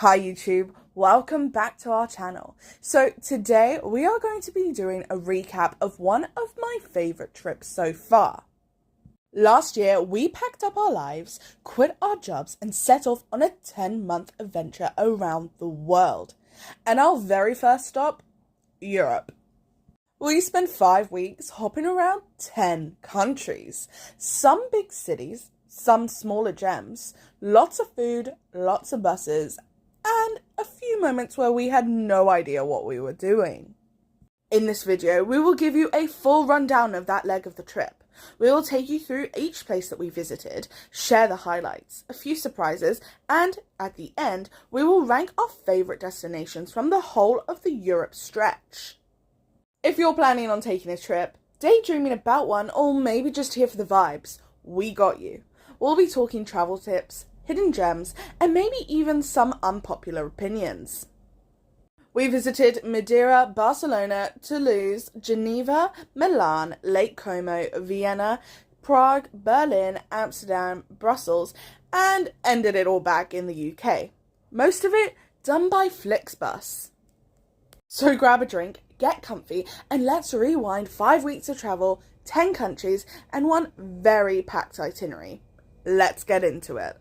Hi YouTube, welcome back to our channel. So today we are going to be doing a recap of one of my favourite trips so far. Last year we packed up our lives, quit our jobs and set off on a 10-month adventure around the world. And our very first stop, Europe. We spent 5 weeks hopping around 10 countries, some big cities, some smaller gems, lots of food, lots of buses, and a few moments where we had no idea what we were doing. In this video, we will give you a full rundown of that leg of the trip. We will take you through each place that we visited, share the highlights, a few surprises, and at the end, we will rank our favourite destinations from the whole of the Europe stretch. If you're planning on taking a trip, daydreaming about one, or maybe just here for the vibes, we got you. We'll be talking travel tips, hidden gems, and maybe even some unpopular opinions. We visited Madeira, Barcelona, Toulouse, Geneva, Milan, Lake Como, Vienna, Prague, Berlin, Amsterdam, Brussels, and ended it all back in the UK. Most of it done by FlixBus. So grab a drink, get comfy, and let's rewind 5 weeks of travel, 10 countries, and one very packed itinerary. Let's get into it.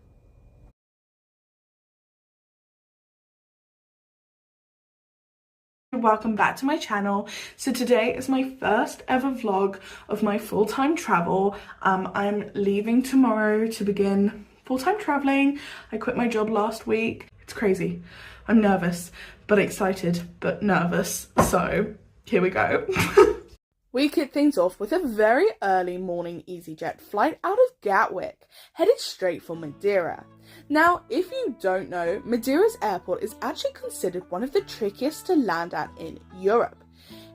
Welcome back to my channel. So today is my first ever vlog of my full-time travel. I'm leaving tomorrow to begin full-time traveling. I quit my job last week. It's crazy. I'm nervous, but excited, but nervous. So here we go. We kicked things off with a very early morning EasyJet flight out of Gatwick, headed straight for Madeira. Now, if you don't know, Madeira's airport is actually considered one of the trickiest to land at in Europe.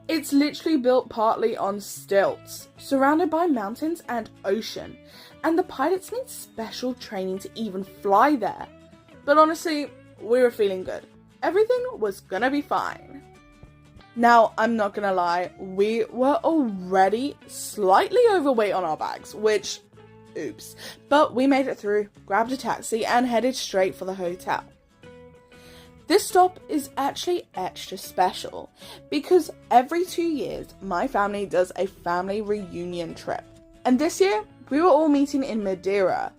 It's literally built partly on stilts, surrounded by mountains and ocean, and the pilots need special training to even fly there. But honestly, we were feeling good. Everything was gonna be fine. Now, I'm not gonna lie, we were already slightly overweight on our bags, which, oops, but we made it through, grabbed a taxi, and headed straight for the hotel. This stop is actually extra special, because every 2 years, my family does a family reunion trip, and this year, we were all meeting in Madeira.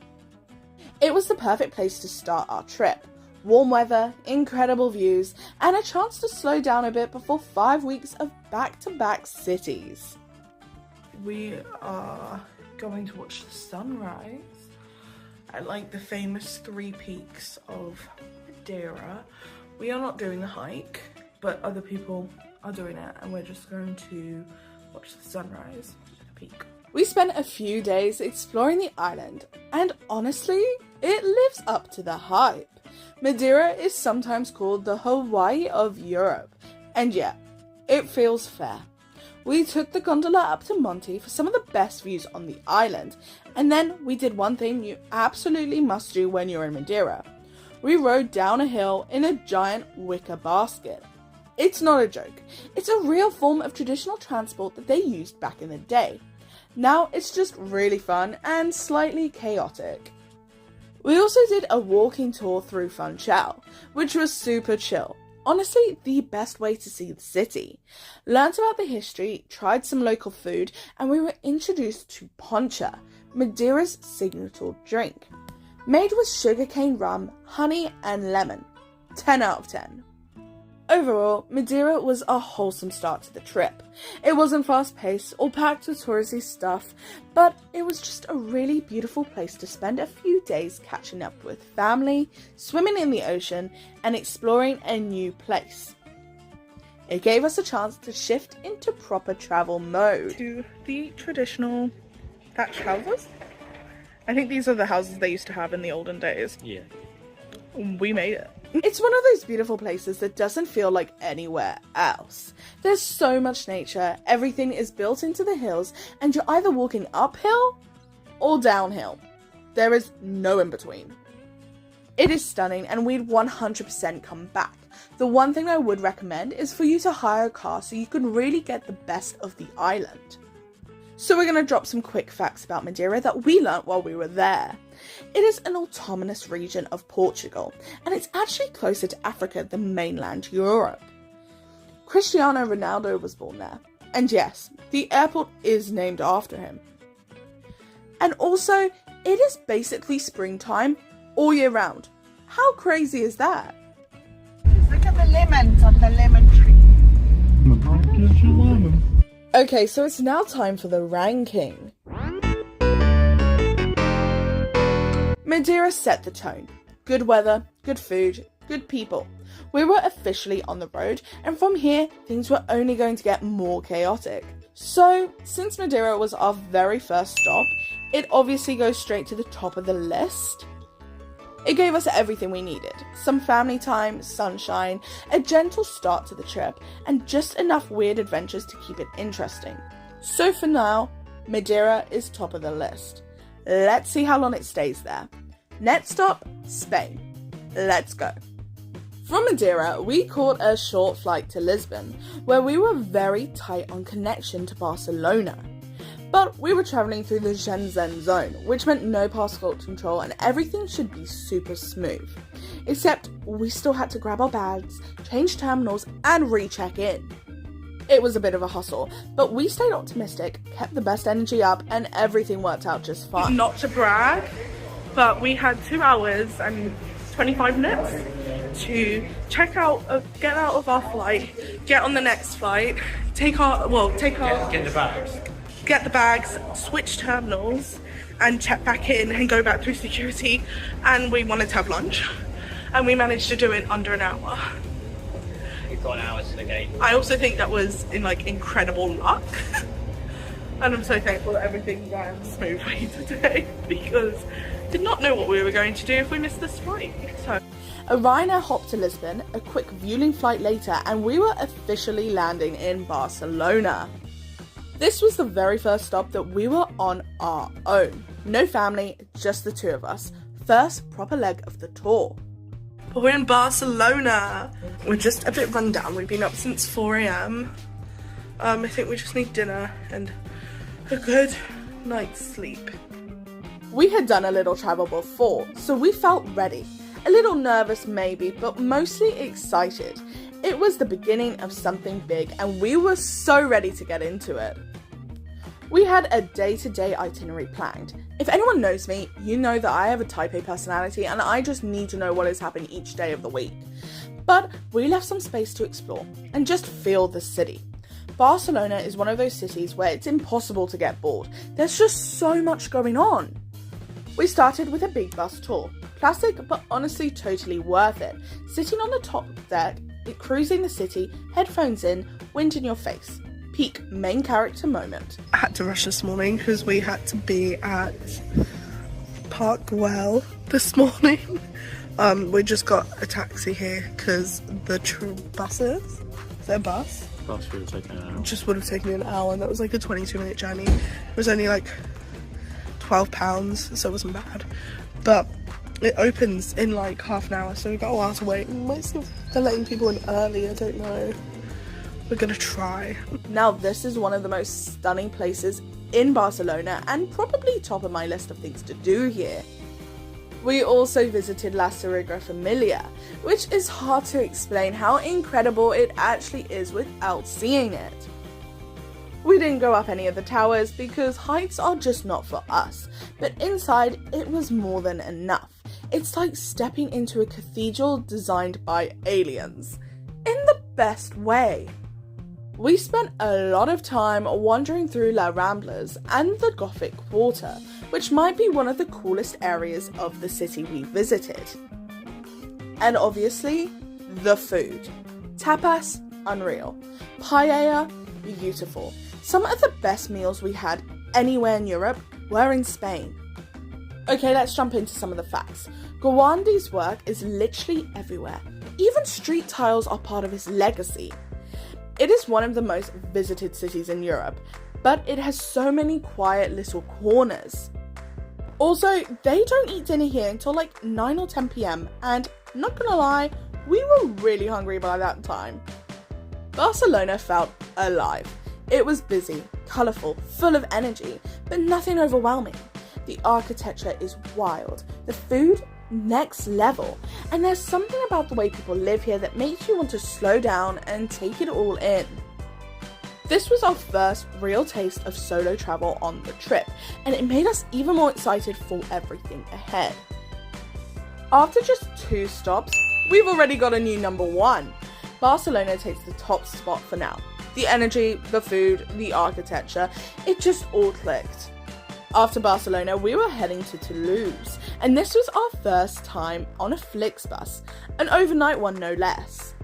It was the perfect place to start our trip. Warm weather, incredible views, and a chance to slow down a bit before 5 weeks of back-to-back cities. We are going to watch the sunrise at like the famous 3 peaks of Madeira. We are not doing the hike, but other people are doing it, and we're just going to watch the sunrise at a peak. We spent a few days exploring the island, and honestly, it lives up to the hype. Madeira is sometimes called the Hawaii of Europe, and yeah, it feels fair. We took the gondola up to Monte for some of the best views on the island, and then we did one thing you absolutely must do when you're in Madeira. We rode down a hill in a giant wicker basket. It's not a joke, it's a real form of traditional transport that they used back in the day. Now it's just really fun and slightly chaotic. We also did a walking tour through Funchal, which was super chill. Honestly, the best way to see the city. Learned about the history, tried some local food, and we were introduced to poncha, Madeira's signature drink. Made with sugarcane rum, honey, and lemon. 10 out of 10. Overall, Madeira was a wholesome start to the trip. It wasn't fast-paced or packed with touristy stuff, but it was just a really beautiful place to spend a few days catching up with family, swimming in the ocean, and exploring a new place. It gave us a chance to shift into proper travel mode. To the traditional thatched houses. I think these are the houses they used to have in the olden days. Yeah. We made it. It's one of those beautiful places that doesn't feel like anywhere else. There's so much nature, everything is built into the hills, and you're either walking uphill or downhill. There is no in between. It is stunning and we'd 100% come back. The one thing I would recommend is for you to hire a car so you can really get the best of the island. So we're going to drop some quick facts about Madeira that we learnt while we were there. It is an autonomous region of Portugal, and it's actually closer to Africa than mainland Europe. Cristiano Ronaldo was born there, and yes, the airport is named after him. And also, it is basically springtime all year round. How crazy is that? Look at the lemons on the lemon tree. Okay, so it's now time for the ranking. Madeira set the tone. Good weather, good food, good people. We were officially on the road, and from here, things were only going to get more chaotic. So, since Madeira was our very first stop, it obviously goes straight to the top of the list. It gave us everything we needed. Some family time, sunshine, a gentle start to the trip, and just enough weird adventures to keep it interesting. So for now, Madeira is top of the list. Let's see how long it stays there. Next stop, Spain. Let's go. From Madeira, we caught a short flight to Lisbon, where we were very tight on connection to Barcelona. But we were travelling through the Schengen zone, which meant no passport control and everything should be super smooth. Except we still had to grab our bags, change terminals and recheck in. It was a bit of a hustle, but we stayed optimistic, kept the best energy up and everything worked out just fine. Not to brag, but we had 2 hours and 25 minutes to check out, get out of our flight, get on the next flight, get the bags, switch terminals and check back in and go back through security, and we wanted to have lunch and we managed to do it under an hour. We've got an hour to the gate. I also think that was incredible luck and I'm so thankful that everything ran smoothly today because I did not know what we were going to do if we missed this flight. So a Ryanair hop to Lisbon, a quick Vueling flight later, and we were officially landing in Barcelona. This was the very first stop that we were on our own. No family, just the two of us. First proper leg of the tour. But we're in Barcelona. We're just a bit run down. We've been up since 4 a.m. I think we just need dinner and a good night's sleep. We had done a little travel before, so we felt ready. A little nervous maybe, but mostly excited. It was the beginning of something big and we were so ready to get into it. We had a day-to-day itinerary planned. If anyone knows me, you know that I have a type A personality and I just need to know what is happening each day of the week. But we left some space to explore and just feel the city. Barcelona is one of those cities where it's impossible to get bored. There's just so much going on. We started with a big bus tour. Classic, but honestly totally worth it. Sitting on the top deck, cruising the city, headphones in, wind in your face. Peak main character moment. I had to rush this morning because we had to be at Parkwell this morning. We just got a taxi here because the buses, their bus? Bus would have taken an hour. Just would have taken me an hour and that was like a 22-minute journey. It was only like £12, so it wasn't bad. But it opens in like half an hour, so we've got a while to wait. They're letting people in early, I don't know. We're gonna try. Now this is one of the most stunning places in Barcelona and probably top of my list of things to do here. We also visited La Sagrada Familia, which is hard to explain how incredible it actually is without seeing it. We didn't go up any of the towers because heights are just not for us, but inside it was more than enough. It's like stepping into a cathedral designed by aliens, in the best way. We spent a lot of time wandering through La Ramblas and the Gothic Quarter, which might be one of the coolest areas of the city we visited. And obviously, the food. Tapas, unreal. Paella, beautiful. Some of the best meals we had anywhere in Europe were in Spain. Okay, let's jump into some of the facts. Gaudi's work is literally everywhere. Even street tiles are part of his legacy. It is one of the most visited cities in Europe, but it has so many quiet little corners. Also, they don't eat dinner here until like 9 or 10 p.m. and, not gonna lie, we were really hungry by that time. Barcelona felt alive. It was busy, colourful, full of energy, but nothing overwhelming. The architecture is wild, the food next level, and there's something about the way people live here that makes you want to slow down and take it all in. This was our first real taste of solo travel on the trip, and it made us even more excited for everything ahead. After just 2 stops, we've already got a new number 1. Barcelona takes the top spot for now. The energy, the food, the architecture, it just all clicked. After Barcelona, we were heading to Toulouse, and this was our first time on a FlixBus, an overnight one no less.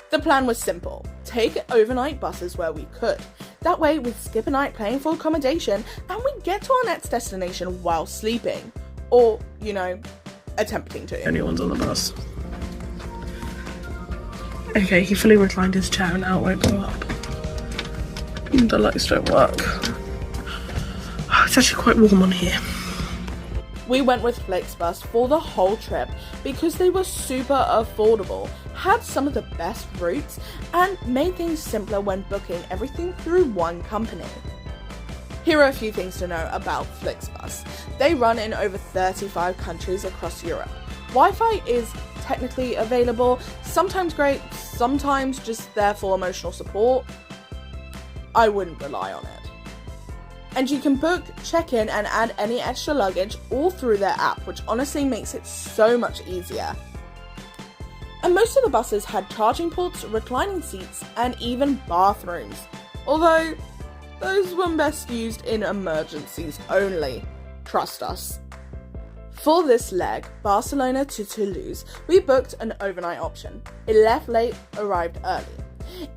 The plan was simple: take overnight buses where we could. That way we'd skip a night paying for accommodation and we'd get to our next destination while sleeping. Or, attempting to. Anyone's on the bus. Okay, he fully reclined his chair and now it won't go up. The lights don't work. It's actually quite warm on here. We went with FlixBus for the whole trip because they were super affordable, had some of the best routes, and made things simpler when booking everything through one company. Here are a few things to know about FlixBus. They run in over 35 countries across Europe. Wi-Fi is technically available, sometimes great, sometimes just there for emotional support. I wouldn't rely on it. And you can book, check in, and add any extra luggage all through their app, which honestly makes it so much easier. And most of the buses had charging ports, reclining seats, and even bathrooms. Although, those were best used in emergencies only. Trust us. For this leg, Barcelona to Toulouse, we booked an overnight option. It left late, arrived early.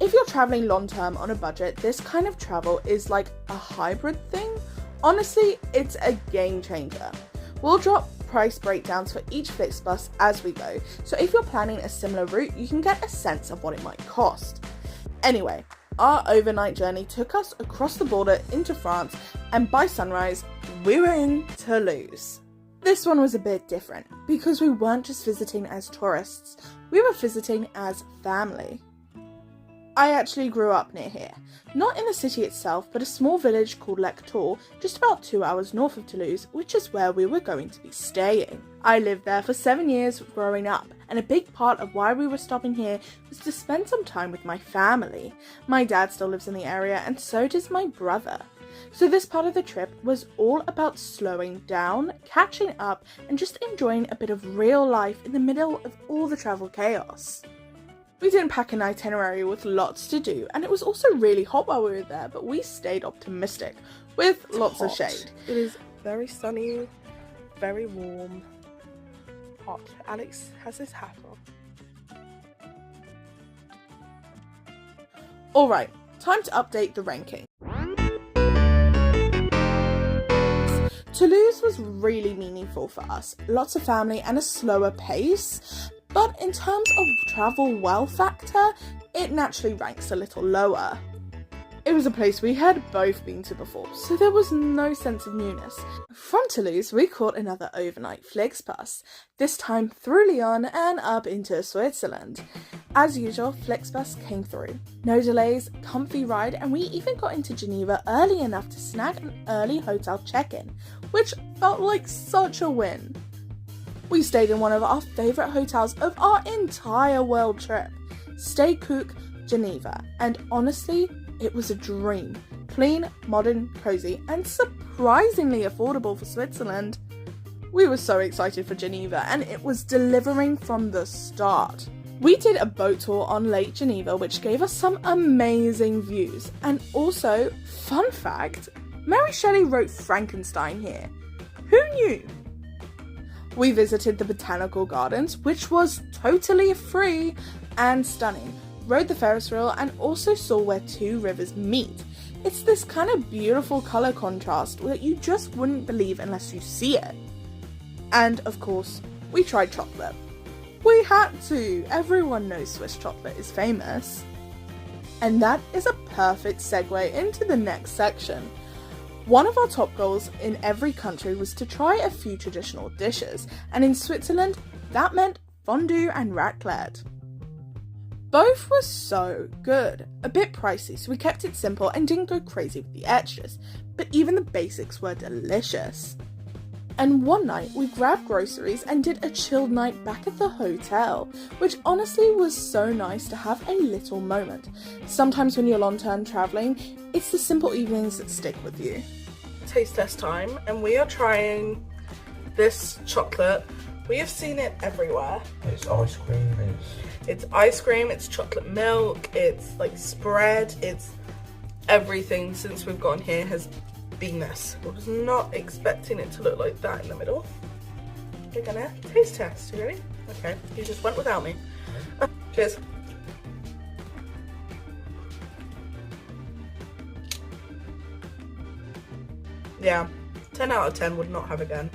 If you're travelling long term on a budget, this kind of travel is like a hybrid thing. Honestly, it's a game changer. We'll drop price breakdowns for each FlixBus as we go, so if you're planning a similar route, you can get a sense of what it might cost. Anyway, our overnight journey took us across the border into France, and by sunrise, we were in Toulouse. This one was a bit different, because we weren't just visiting as tourists, we were visiting as family. I actually grew up near here, not in the city itself, but a small village called Lectoure, just about 2 hours north of Toulouse, which is where we were going to be staying. I lived there for 7 years growing up, and a big part of why we were stopping here was to spend some time with my family. My dad still lives in the area, and so does my brother. So this part of the trip was all about slowing down, catching up, and just enjoying a bit of real life in the middle of all the travel chaos. We didn't pack an itinerary with lots to do, and it was also really hot while we were there, but we stayed optimistic, with lots of shade. It is very sunny, very warm, hot. Alex has his hat on. Alright, time to update the ranking. Toulouse was really meaningful for us, lots of family and a slower pace. But in terms of travel wow factor, it naturally ranks a little lower. It was a place we had both been to before, so there was no sense of newness. From Toulouse, we caught another overnight FlixBus, this time through Lyon and up into Switzerland. As usual, FlixBus came through. No delays, comfy ride, and we even got into Geneva early enough to snag an early hotel check-in, which felt like such a win. We stayed in one of our favourite hotels of our entire world trip, Stay Cook, Geneva, and honestly, it was a dream. Clean, modern, cosy, and surprisingly affordable for Switzerland. We were so excited for Geneva, and it was delivering from the start. We did a boat tour on Lake Geneva, which gave us some amazing views, and also, fun fact, Mary Shelley wrote Frankenstein here. Who knew? We visited the botanical gardens, which was totally free and stunning, rode the Ferris wheel, and also saw where 2 rivers meet. It's this kind of beautiful colour contrast that you just wouldn't believe unless you see it. And of course, we tried chocolate. We had to! Everyone knows Swiss chocolate is famous. And that is a perfect segue into the next section. One of our top goals in every country was to try a few traditional dishes, and in Switzerland, that meant fondue and raclette. Both were so good. A bit pricey, so we kept it simple and didn't go crazy with the extras, but even the basics were delicious. And one night we grabbed groceries and did a chilled night back at the hotel, which honestly was so nice to have a little moment. Sometimes when you're long-term traveling, it's the simple evenings that stick with you. Taste test time, and we are trying this chocolate. We have seen it everywhere. It's ice cream, It's ice cream, it's chocolate milk, it's like spread, it's everything since we've gotten here has been this. I was not expecting it to look like that in the middle. We're gonna taste test, you ready? Okay, you just went without me. Cheers. Yeah, 10 out of 10 would not have again.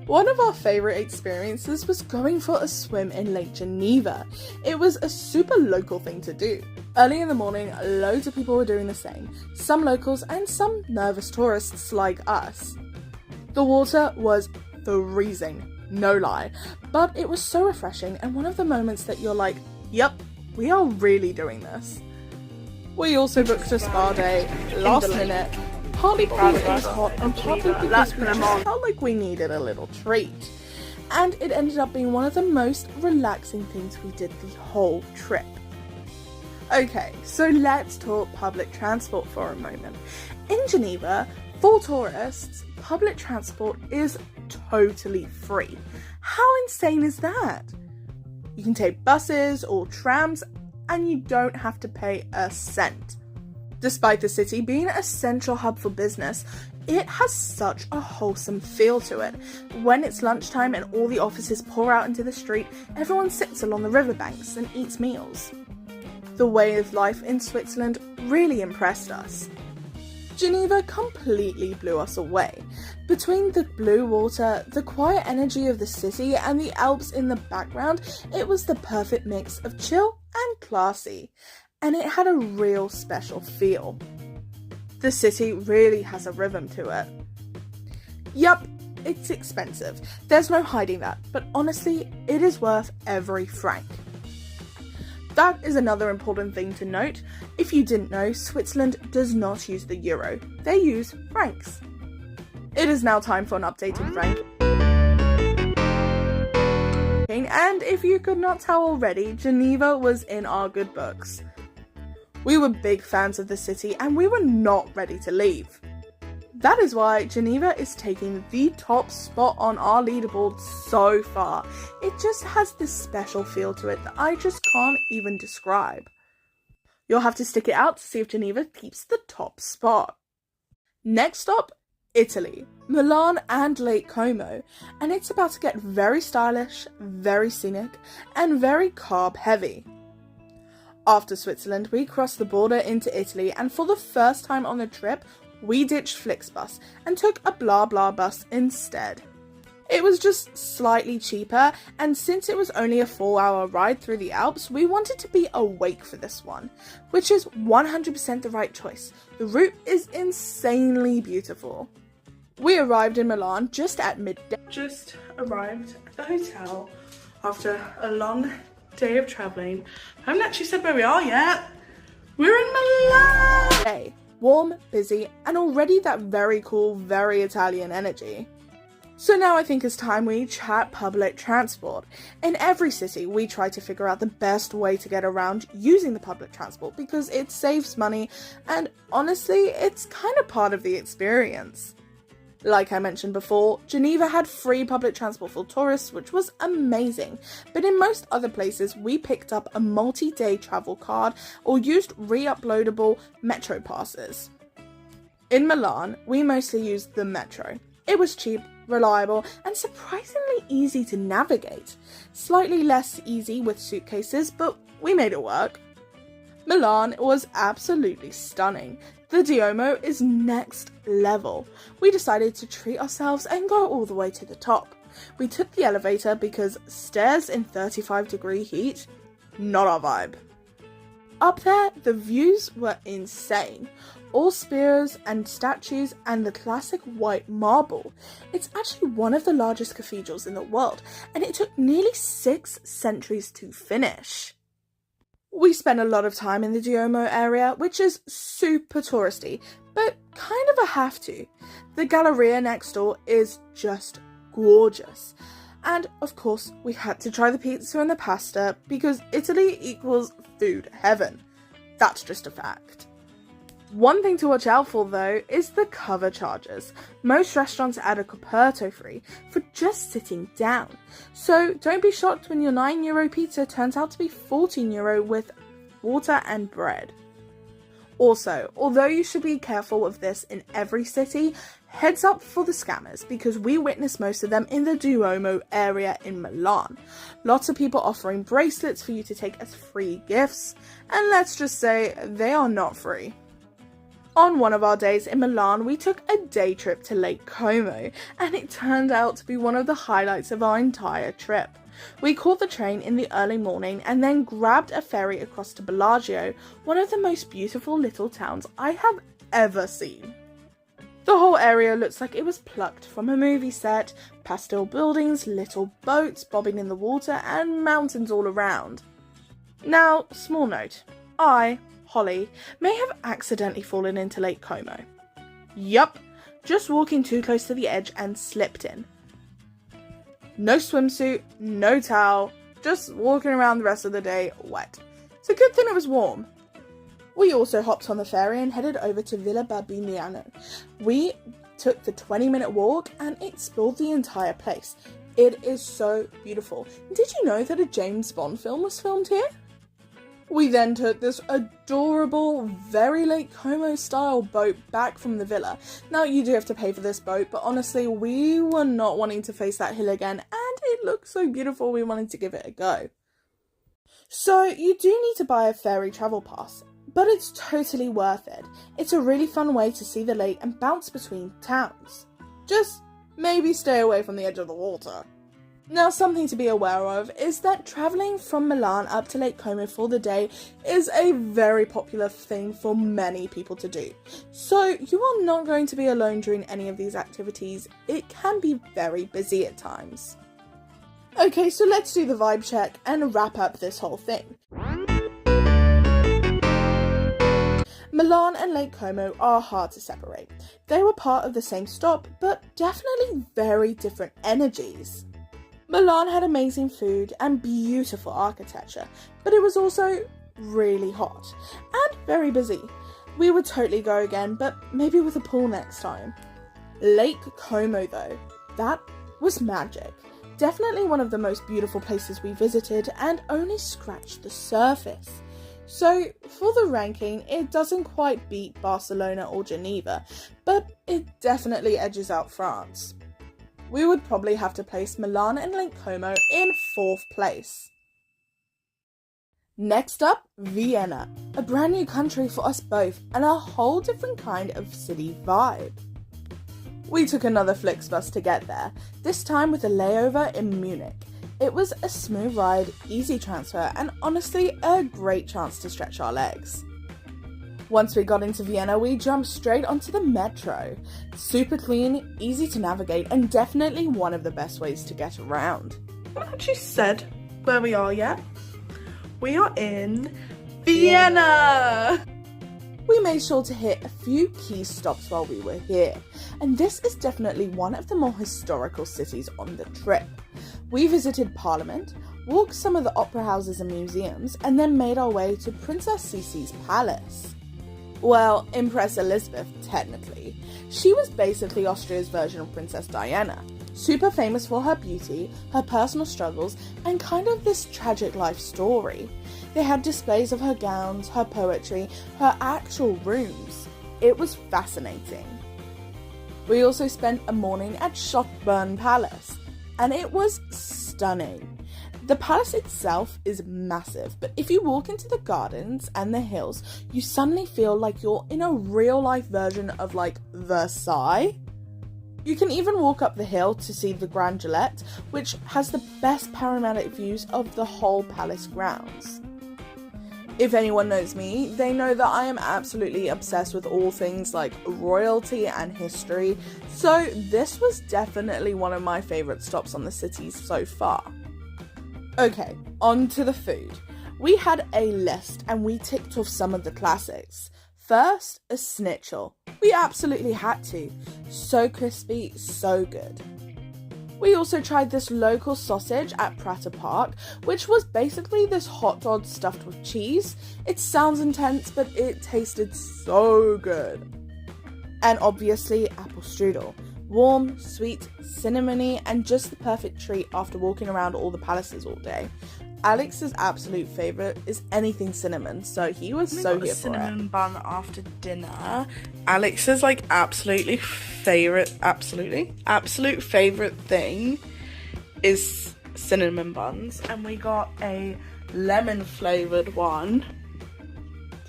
One of our favourite experiences was going for a swim in Lake Geneva. It was a super local thing to do. Early in the morning, loads of people were doing the same, some locals and some nervous tourists like us. The water was freezing, no lie, but it was so refreshing and one of the moments that you're like, yep, we are really doing this. We also booked a spa day, last minute, partly because it was hot and partly because we just felt like we needed a little treat. And it ended up being one of the most relaxing things we did the whole trip. Okay, so let's talk public transport for a moment. In Geneva, for tourists, public transport is totally free. How insane is that? You can take buses or trams and you don't have to pay a cent. Despite the city being a central hub for business, it has such a wholesome feel to it. When it's lunchtime and all the offices pour out into the street, everyone sits along the riverbanks and eats meals. The way of life in Switzerland really impressed us. Geneva completely blew us away. Between the blue water, the quiet energy of the city, and the Alps in the background, it was the perfect mix of chill and classy. And it had a real special feel. The city really has a rhythm to it. Yup, it's expensive, there's no hiding that, but honestly, it is worth every franc. That is another important thing to note. If you didn't know, Switzerland does not use the euro, they use francs. It is now time for an updated franc. And if you could not tell already, Geneva was in our good books. We were big fans of the city and we were not ready to leave. That is why Geneva is taking the top spot on our leaderboard so far. It just has this special feel to it that I just can't even describe. You'll have to stick it out to see if Geneva keeps the top spot. Next stop, Italy, Milan and Lake Como, and it's about to get very stylish, very scenic, and very carb heavy. After Switzerland, we crossed the border into Italy, and for the first time on the trip, we ditched FlixBus and took a blah blah bus instead. It was just slightly cheaper, and since it was only a 4-hour ride through the Alps, we wanted to be awake for this one, which is 100% the right choice. The route is insanely beautiful. We arrived in Milan just at midday. Just arrived at the hotel after a long day of travelling. I haven't actually said where we are yet. We're in Milan! Hey, warm, busy, and already that very cool, very Italian energy. So now I think it's time we chat public transport. In every city, we try to figure out the best way to get around using the public transport because it saves money and honestly, it's kind of part of the experience. Like I mentioned before, Geneva had free public transport for tourists, which was amazing, but in most other places we picked up a multi-day travel card or used re-uploadable metro passes. In Milan, we mostly used the metro. It was cheap, reliable, and surprisingly easy to navigate. Slightly less easy with suitcases, but we made it work. Milan was absolutely stunning. The Duomo is next level. We decided to treat ourselves and go all the way to the top. We took the elevator because stairs in 35-degree heat, not our vibe. Up there, the views were insane. all spears and statues and the classic white marble. It's actually one of the largest cathedrals in the world, and it took nearly 6 centuries to finish. We spent a lot of time in the Duomo area, which is super touristy, but kind of a have to. The Galleria next door is just gorgeous. And of course, we had to try the pizza and the pasta because Italy equals food heaven. That's just a fact. One thing to watch out for though is the cover charges. Most restaurants add a coperto fee for just sitting down. So don't be shocked when your €9 pizza turns out to be €14 with water and bread. Also, although you should be careful of this in every city, heads up for the scammers because we witnessed most of them in the Duomo area in Milan. Lots of people offering bracelets for you to take as free gifts, and let's just say they are not free. On one of our days in Milan, we took a day trip to Lake Como, and it turned out to be one of the highlights of our entire trip. We caught the train in the early morning and then grabbed a ferry across to Bellagio, one of the most beautiful little towns I have ever seen. The whole area looks like it was plucked from a movie set, pastel buildings, little boats bobbing in the water, and mountains all around. Now, small note, Holly, may have accidentally fallen into Lake Como. Yup, just walking too close to the edge and slipped in. No swimsuit, no towel, just walking around the rest of the day wet. It's a good thing it was warm. We also hopped on the ferry and headed over to Villa Babiniano. We took the 20-minute walk and explored the entire place. It is so beautiful. Did you know that a James Bond film was filmed here? We then took this adorable, very Lake Como style boat back from the villa. Now you do have to pay for this boat, but honestly we were not wanting to face that hill again and it looked so beautiful we wanted to give it a go. So you do need to buy a ferry travel pass, but it's totally worth it. It's a really fun way to see the lake and bounce between towns. Just maybe stay away from the edge of the water. Now, something to be aware of is that travelling from Milan up to Lake Como for the day is a very popular thing for many people to do. So you are not going to be alone during any of these activities. It can be very busy at times. Okay, so let's do the vibe check and wrap up this whole thing. Milan and Lake Como are hard to separate. They were part of the same stop, but definitely very different energies. Milan had amazing food and beautiful architecture, but it was also really hot and very busy. We would totally go again, but maybe with a pool next time. Lake Como though, that was magic. Definitely one of the most beautiful places we visited and only scratched the surface. So for the ranking, it doesn't quite beat Barcelona or Geneva, but it definitely edges out France. We would probably have to place Milan and Lake Como in 4th place. Next up, Vienna, a brand new country for us both and a whole different kind of city vibe. We took another FlixBus to get there, this time with a layover in Munich. It was a smooth ride, easy transfer, and honestly a great chance to stretch our legs. Once we got into Vienna, we jumped straight onto the metro. Super clean, easy to navigate, and definitely one of the best ways to get around. I haven't actually said where we are yet. We are in Vienna! We made sure to hit a few key stops while we were here, and this is definitely one of the more historical cities on the trip. We visited Parliament, walked some of the opera houses and museums, and then made our way to Princess Sisi's palace. Well, Empress Elizabeth, technically. She was basically Austria's version of Princess Diana. Super famous for her beauty, her personal struggles, and kind of this tragic life story. They had displays of her gowns, her poetry, her actual rooms. It was fascinating. We also spent a morning at Schlossbern Palace, and it was stunning. The palace itself is massive, but if you walk into the gardens and the hills, you suddenly feel like you're in a real-life version of, like, Versailles. You can even walk up the hill to see the Grand Gillette, which has the best panoramic views of the whole palace grounds. If anyone knows me, they know that I am absolutely obsessed with all things like royalty and history, so this was definitely one of my favourite stops on the city so far. Okay, on to the food. We had a list and we ticked off some of the classics. First, a schnitzel. We absolutely had to. So crispy, so good. We also tried this local sausage at Prague Park, which was basically this hot dog stuffed with cheese. It sounds intense, but it tasted so good. And obviously, apple strudel. Warm, sweet, cinnamony, and just the perfect treat after walking around all the palaces all day. Alex's absolute favourite is anything cinnamon, so he was so here for it. Cinnamon bun after dinner. Alex's like absolute favourite thing is cinnamon buns, and we got a lemon flavoured one.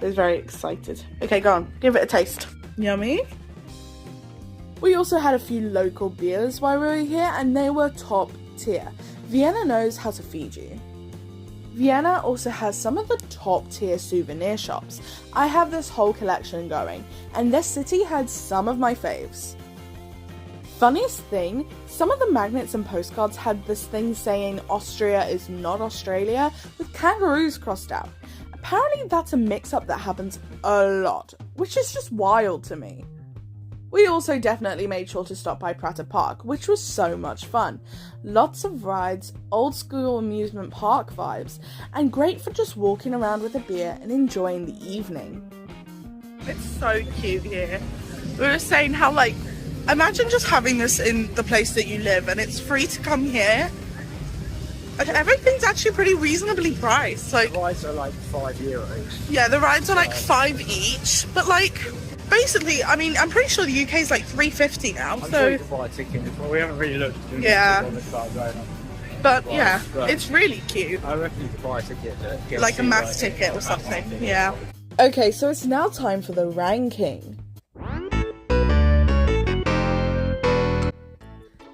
So he's very excited. Okay, go on, give it a taste. Yummy. We also had a few local beers while we were here, and they were top tier. Vienna knows how to feed you. Vienna also has some of the top tier souvenir shops. I have this whole collection going, and this city had some of my faves. Funniest thing, some of the magnets and postcards had this thing saying Austria is not Australia with kangaroos crossed out. Apparently that's a mix-up that happens a lot, which is just wild to me. We also definitely made sure to stop by Prague Park, which was so much fun. Lots of rides, old school amusement park vibes, and great for just walking around with a beer and enjoying the evening. It's so cute here. We were saying how, like, imagine just having this in the place that you live and it's free to come here. And everything's actually pretty reasonably priced. Like, The rides are like €5. yeah, the rides are like 5 each, but like, basically, I mean, I'm pretty sure the UK is like $3.50 now, I'm so, sure you can buy a ticket. Well, we haven't really looked at doing Yeah. on the start going on. but yeah, Right. it's really cute. I reckon you could buy a ticket. Like a maths ticket or something, yeah. Okay, so it's now time for the ranking.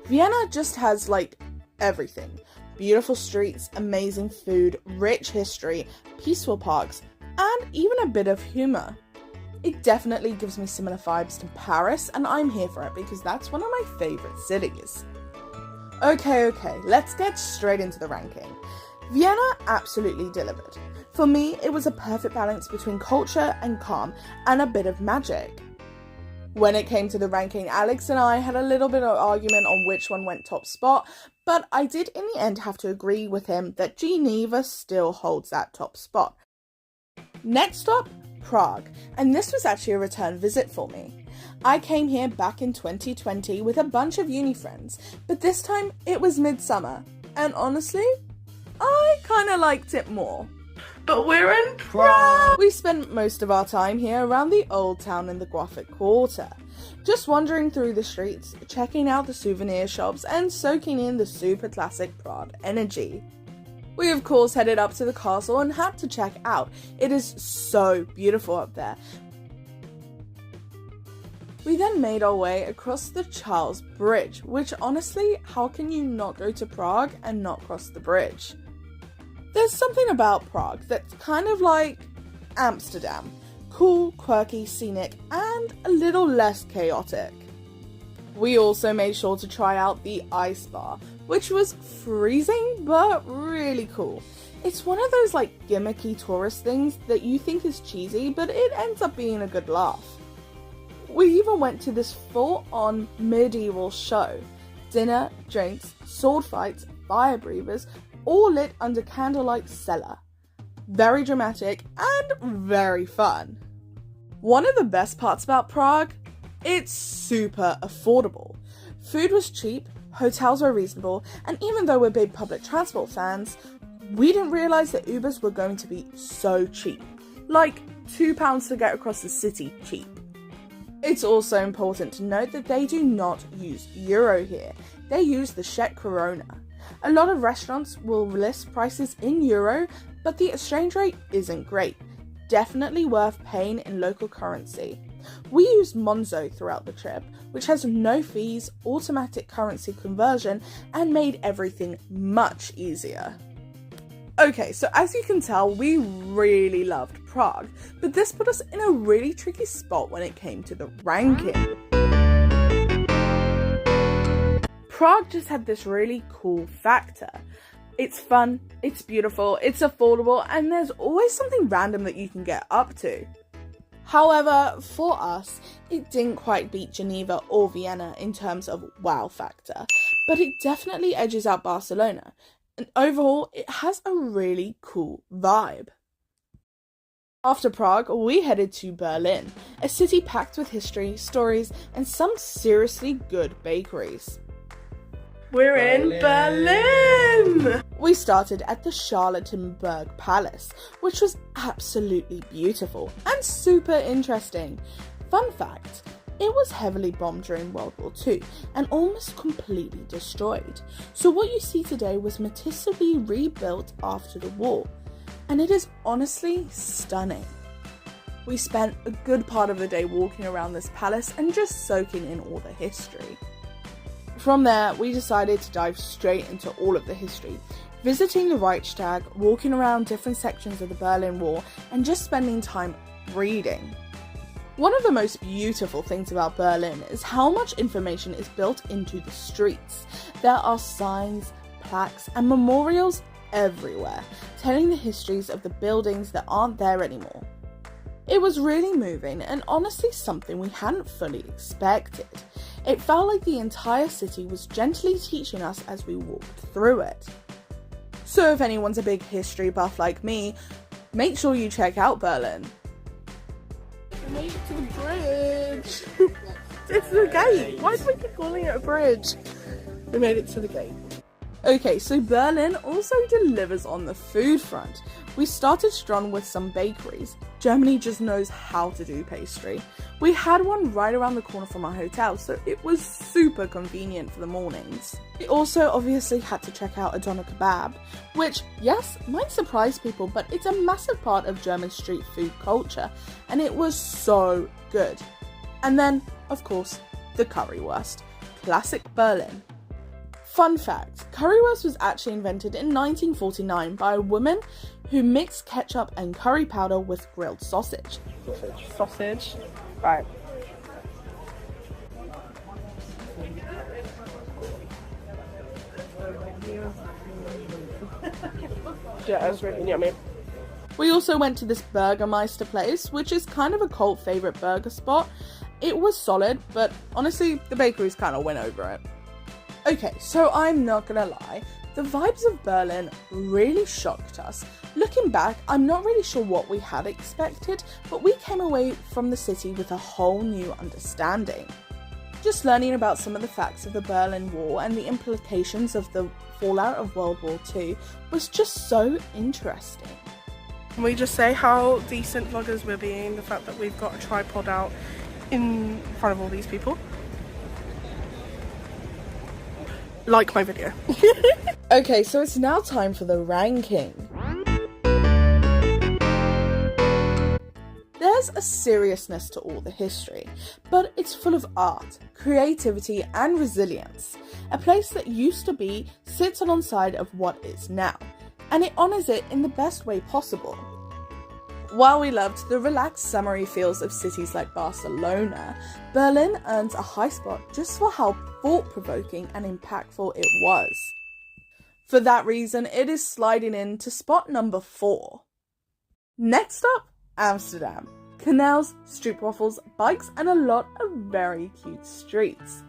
Vienna just has like everything. Beautiful streets, amazing food, rich history, peaceful parks, and even a bit of humour. It definitely gives me similar vibes to Paris, and I'm here for it because that's one of my favourite cities. Okay, let's get straight into the ranking. Vienna absolutely delivered. For me, it was a perfect balance between culture and calm, and a bit of magic. When it came to the ranking, Alex and I had a little bit of argument on which one went top spot, but I did in the end have to agree with him that Geneva still holds that top spot. Next up, Prague, and this was actually a return visit for me. I came here back in 2020 with a bunch of uni friends, but this time it was midsummer, and honestly, I kinda liked it more. But we're in Prague! We spent most of our time here around the old town in the Gothic Quarter, just wandering through the streets, checking out the souvenir shops, and soaking in the super classic Prague energy. We of course headed up to the castle and had to check out. It is so beautiful up there. We then made our way across the Charles Bridge, which honestly, how can you not go to Prague and not cross the bridge? There's something about Prague that's kind of like Amsterdam. Cool, quirky, scenic, and a little less chaotic. We also made sure to try out the ice bar, which was freezing but really cool. It's one of those like gimmicky tourist things that you think is cheesy, but it ends up being a good laugh. We even went to this full-on medieval show. Dinner, drinks, sword fights, fire breathers, all lit under candlelight cellar. Very dramatic and very fun. One of the best parts about Prague, it's super affordable. Food was cheap, hotels were reasonable, and even though we're big public transport fans, we didn't realise that Ubers were going to be so cheap. Like £2 to get across the city cheap. It's also important to note that they do not use euro here. They use the Czech koruna. A lot of restaurants will list prices in euro, but the exchange rate isn't great. Definitely worth paying in local currency. We used Monzo throughout the trip, which has no fees, automatic currency conversion, and made everything much easier. Okay, so as you can tell, we really loved Prague, but this put us in a really tricky spot when it came to the ranking. Prague just had this really cool factor. It's fun, it's beautiful, it's affordable, and there's always something random that you can get up to. However, for us, it didn't quite beat Geneva or Vienna in terms of wow factor, but it definitely edges out Barcelona, and overall, it has a really cool vibe. After Prague, we headed to Berlin, a city packed with history, stories, and some seriously good bakeries. We're in Berlin! We started at the Charlottenburg Palace, which was absolutely beautiful and super interesting. Fun fact, it was heavily bombed during World War II and almost completely destroyed. So what you see today was meticulously rebuilt after the war, and it is honestly stunning. We spent a good part of the day walking around this palace and just soaking in all the history. From there, we decided to dive straight into all of the history, visiting the Reichstag, walking around different sections of the Berlin Wall, and just spending time reading. One of the most beautiful things about Berlin is how much information is built into the streets. There are signs, plaques, and memorials everywhere, telling the histories of the buildings that aren't there anymore. It was really moving and honestly something we hadn't fully expected. It felt like the entire city was gently teaching us as we walked through it. So if anyone's a big history buff like me, make sure you check out Berlin. We made it to the bridge. It's the gate. Why do we keep calling it a bridge? We made it to the gate. Okay, so Berlin also delivers on the food front. We started strong with some bakeries. Germany just knows how to do pastry. We had one right around the corner from our hotel, so it was super convenient for the mornings. We also obviously had to check out a doner kebab, which, yes, might surprise people, but it's a massive part of German street food culture, and it was so good. And then, of course, the currywurst. Classic Berlin. Fun fact, currywurst was actually invented in 1949 by a woman who mixed ketchup and curry powder with grilled sausage. Sausage? Right. Yeah, it was really yummy. We also went to this Burgermeister place, which is kind of a cult favourite burger spot. It was solid, but honestly, the bakeries kind of went over it. Okay, so I'm not gonna lie, the vibes of Berlin really shocked us. Looking back, I'm not really sure what we had expected, but we came away from the city with a whole new understanding. Just learning about some of the facts of the Berlin Wall and the implications of the fallout of World War II was just so interesting. Can we just say how decent vloggers we're being, the fact that we've got a tripod out in front of all these people? Like my video. Okay, so it's now time for the ranking. There's a seriousness to all the history, but it's full of art, creativity, and resilience. A place that used to be sits alongside of what is now, and it honours it in the best way possible. While we loved the relaxed summery feels of cities like Barcelona, Berlin earns a high spot just for how thought-provoking and impactful it was. For that reason, it is sliding in to spot number 4. Next up, Amsterdam. Canals, stroopwafels, bikes, and a lot of very cute streets.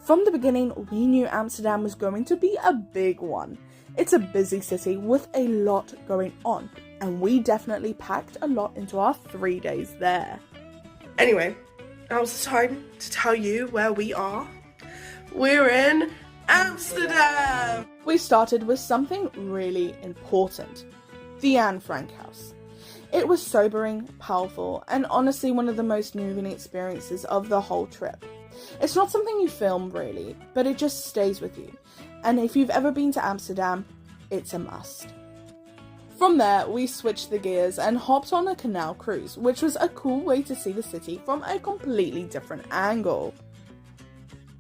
From the beginning, we knew Amsterdam was going to be a big one. It's a busy city with a lot going on, and we definitely packed a lot into our 3 days there. Anyway, now it's time to tell you where we are. We're in Amsterdam! We started with something really important, the Anne Frank house. It was sobering, powerful, and honestly one of the most moving experiences of the whole trip. It's not something you film really, but it just stays with you. And if you've ever been to Amsterdam, it's a must. From there, we switched the gears and hopped on a canal cruise, which was a cool way to see the city from a completely different angle.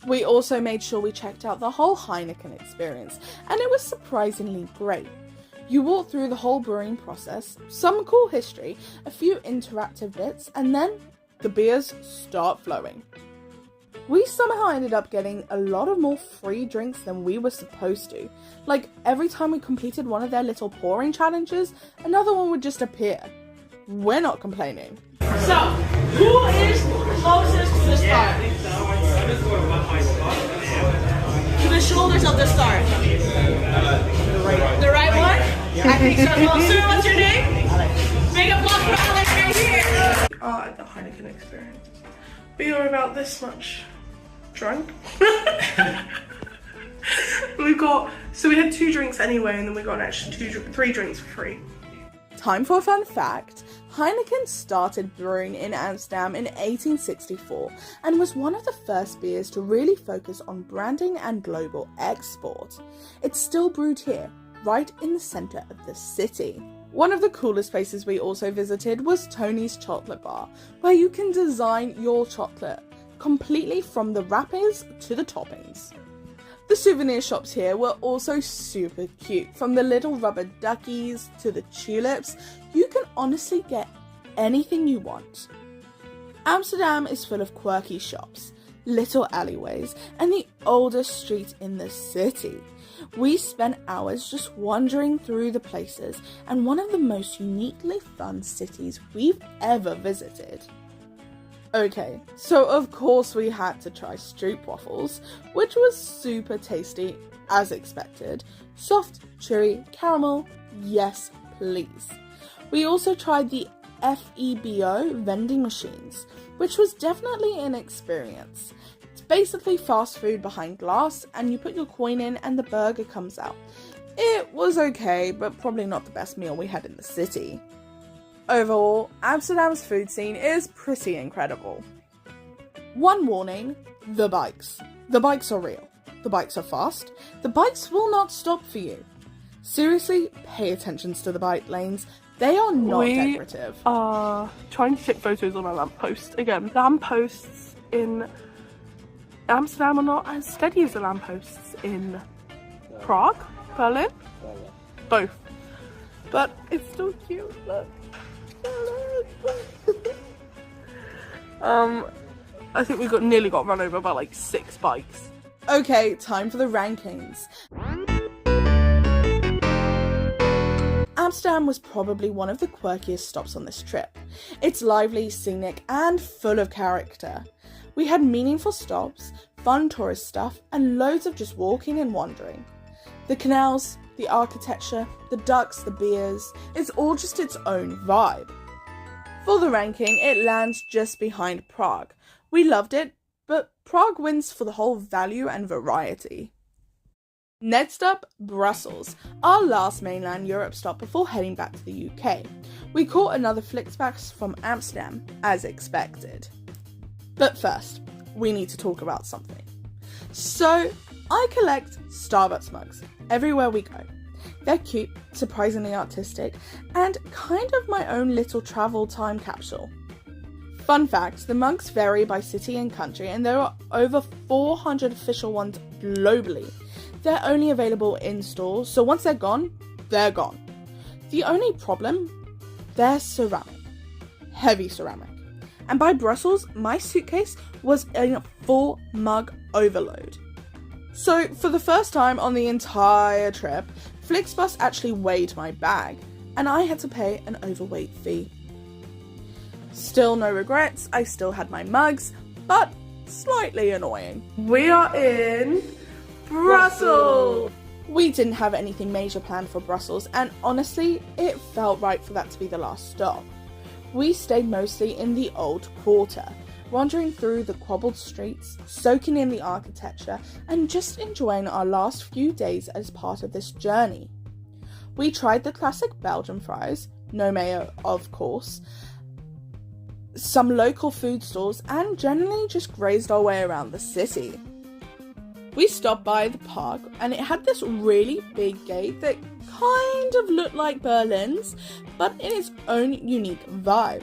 We also made sure we checked out the whole Heineken experience, and it was surprisingly great. You walk through the whole brewing process, some cool history, a few interactive bits, and then the beers start flowing. We somehow ended up getting a lot of more free drinks than we were supposed to. Like, every time we completed one of their little pouring challenges, another one would just appear. We're not complaining. So, who is closest to the start? To the shoulders of the start. The right one? I think so. Well, sir, what's your name? Big applause for Alex right here. The Heineken experience. We are about this much drunk. We had 2 drinks anyway, and then we got an extra 3 drinks for free. Time for a fun fact. Heineken started brewing in Amsterdam in 1864 and was one of the first beers to really focus on branding and global export. It's still brewed here, right in the centre of the city. One of the coolest places we also visited was Tony's Chocolate Bar, where you can design your chocolate completely from the wrappers to the toppings. The souvenir shops here were also super cute. From the little rubber duckies to the tulips, you can honestly get anything you want. Amsterdam is full of quirky shops, little alleyways, and the oldest street in the city. We spent hours just wandering through the places and one of the most uniquely fun cities we've ever visited. Okay, so of course we had to try stroopwafels, which was super tasty, as expected. Soft, chewy, caramel, yes please. We also tried the FEBO vending machines, which was definitely an experience. It's basically fast food behind glass, and you put your coin in and the burger comes out. It was okay, but probably not the best meal we had in the city. Overall, Amsterdam's food scene is pretty incredible. One warning, the bikes. The bikes are real. The bikes are fast. The bikes will not stop for you. Seriously, pay attention to the bike lanes. They are not decorative. We are trying to take photos on a lamppost. Again, lampposts in Amsterdam are not as steady as the lampposts in Prague, Berlin, both. But it's still cute, look. I think we nearly got run over by like 6 bikes. Okay, time for the rankings. Amsterdam was probably one of the quirkiest stops on this trip. It's lively, scenic, and full of character. We had meaningful stops, fun tourist stuff, and loads of just walking and wandering. The canals, the architecture, the ducks, the beers, it's all just its own vibe. For the ranking, it lands just behind Prague. We loved it, but Prague wins for the whole value and variety. Next up, Brussels, our last mainland Europe stop before heading back to the UK. We caught another FlixBus from Amsterdam, as expected. But first, we need to talk about something. So, I collect Starbucks mugs everywhere we go. They're cute, surprisingly artistic, and kind of my own little travel time capsule. Fun fact, the mugs vary by city and country, and there are over 400 official ones globally. They're only available in stores, so once they're gone, they're gone. The only problem? They're ceramic. Heavy ceramic. And by Brussels, my suitcase was in full mug overload. So, for the first time on the entire trip, FlixBus actually weighed my bag, and I had to pay an overweight fee. Still no regrets, I still had my mugs, but slightly annoying. We are in Brussels! We didn't have anything major planned for Brussels, and honestly, it felt right for that to be the last stop. We stayed mostly in the old quarter, wandering through the cobbled streets, soaking in the architecture, and just enjoying our last few days as part of this journey. We tried the classic Belgian fries, no mayo of course, some local food stores, and generally just grazed our way around the city. We stopped by the park, and it had this really big gate that kind of looked like Berlin's, but in its own unique vibe.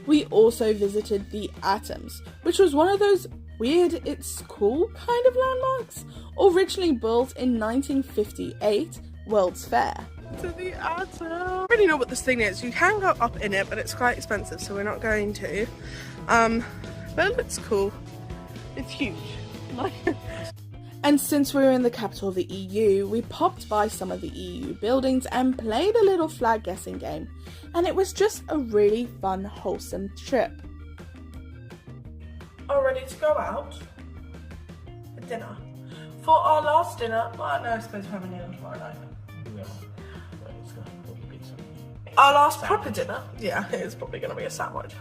We also visited the Atoms, which was one of those weird, it's cool kind of landmarks, originally built in 1958 World's Fair. to the atom. I already know what this thing is. You can go up in it, but it's quite expensive, so we're not going to. But it looks cool. It's huge. And since we were in the capital of the EU, we popped by some of the EU buildings and played a little flag guessing game. And it was just a really fun, wholesome trip. All ready to go out for dinner. For our last dinner, well, no, I suppose we're having dinner tomorrow night. Our last proper dinner, yeah, it is probably going to be a sandwich.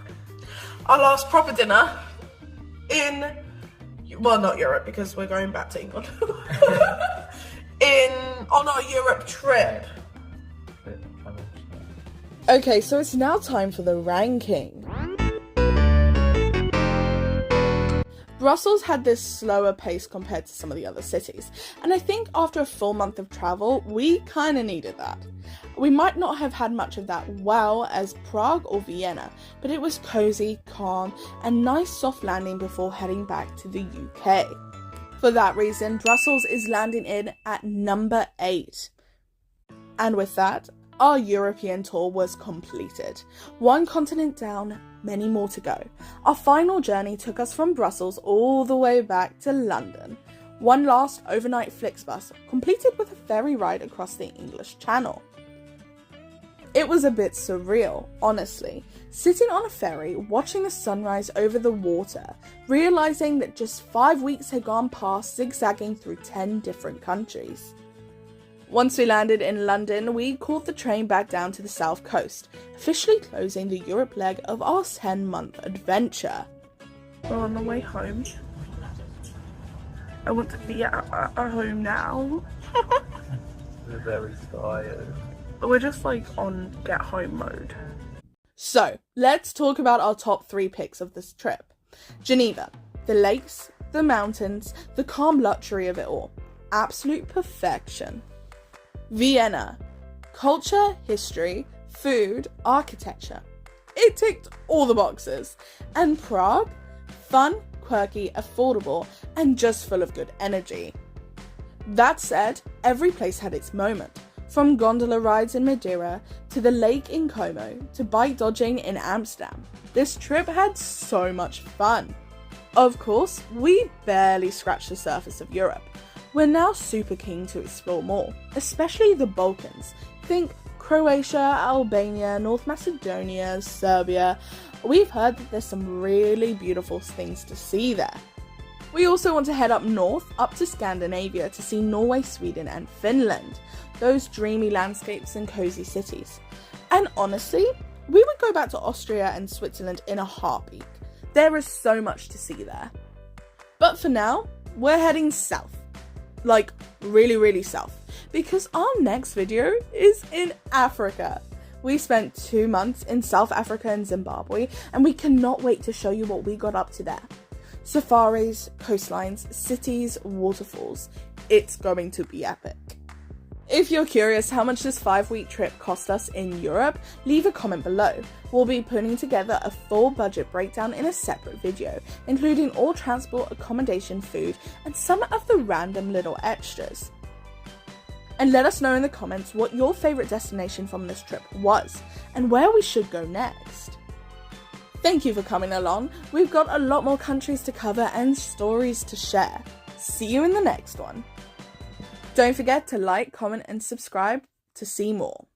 Our last proper dinner in, well, not Europe because we're going back to England. On our Europe trip. Okay, so it's now time for the ranking. Brussels had this slower pace compared to some of the other cities, and I think after a full month of travel, we kind of needed that. We might not have had much of that wow as Prague or Vienna, but it was cozy, calm, and nice soft landing before heading back to the UK. For that reason, Brussels is landing in at number 8. And with that, our European tour was completed. One continent down, many more to go. Our final journey took us from Brussels all the way back to London. One last overnight FlixBus, completed with a ferry ride across the English Channel. It was a bit surreal, honestly, sitting on a ferry, watching the sunrise over the water, realising that just 5 weeks had gone past zigzagging through 10 different countries. Once we landed in London, we caught the train back down to the south coast, officially closing the Europe leg of our 10-month adventure. We're on the way home. I want to be at home now. We're very tired. We're just like on get home mode. So, let's talk about our top 3 picks of this trip. Geneva, the lakes, the mountains, the calm luxury of it all. Absolute perfection. Vienna, culture, history, food, architecture. It ticked all the boxes. And Prague, fun, quirky, affordable, and just full of good energy. That said, every place had its moment. From gondola rides in Madeira, to the lake in Como, to bike dodging in Amsterdam. This trip had so much fun. Of course, we barely scratched the surface of Europe. We're now super keen to explore more, especially the Balkans. Think Croatia, Albania, North Macedonia, Serbia. We've heard that there's some really beautiful things to see there. We also want to head up north, up to Scandinavia to see Norway, Sweden and Finland. Those dreamy landscapes and cozy cities. And honestly, we would go back to Austria and Switzerland in a heartbeat. There is so much to see there. But for now, we're heading south. Like, really, really south. Because our next video is in Africa. We spent 2 months in South Africa and Zimbabwe, and we cannot wait to show you what we got up to there. Safaris, coastlines, cities, waterfalls. It's going to be epic. If you're curious how much this 5-week trip cost us in Europe, leave a comment below. We'll be putting together a full budget breakdown in a separate video, including all transport, accommodation, food, and some of the random little extras. And let us know in the comments what your favourite destination from this trip was, and where we should go next. Thank you for coming along. We've got a lot more countries to cover and stories to share. See you in the next one. Don't forget to like, comment and subscribe to see more.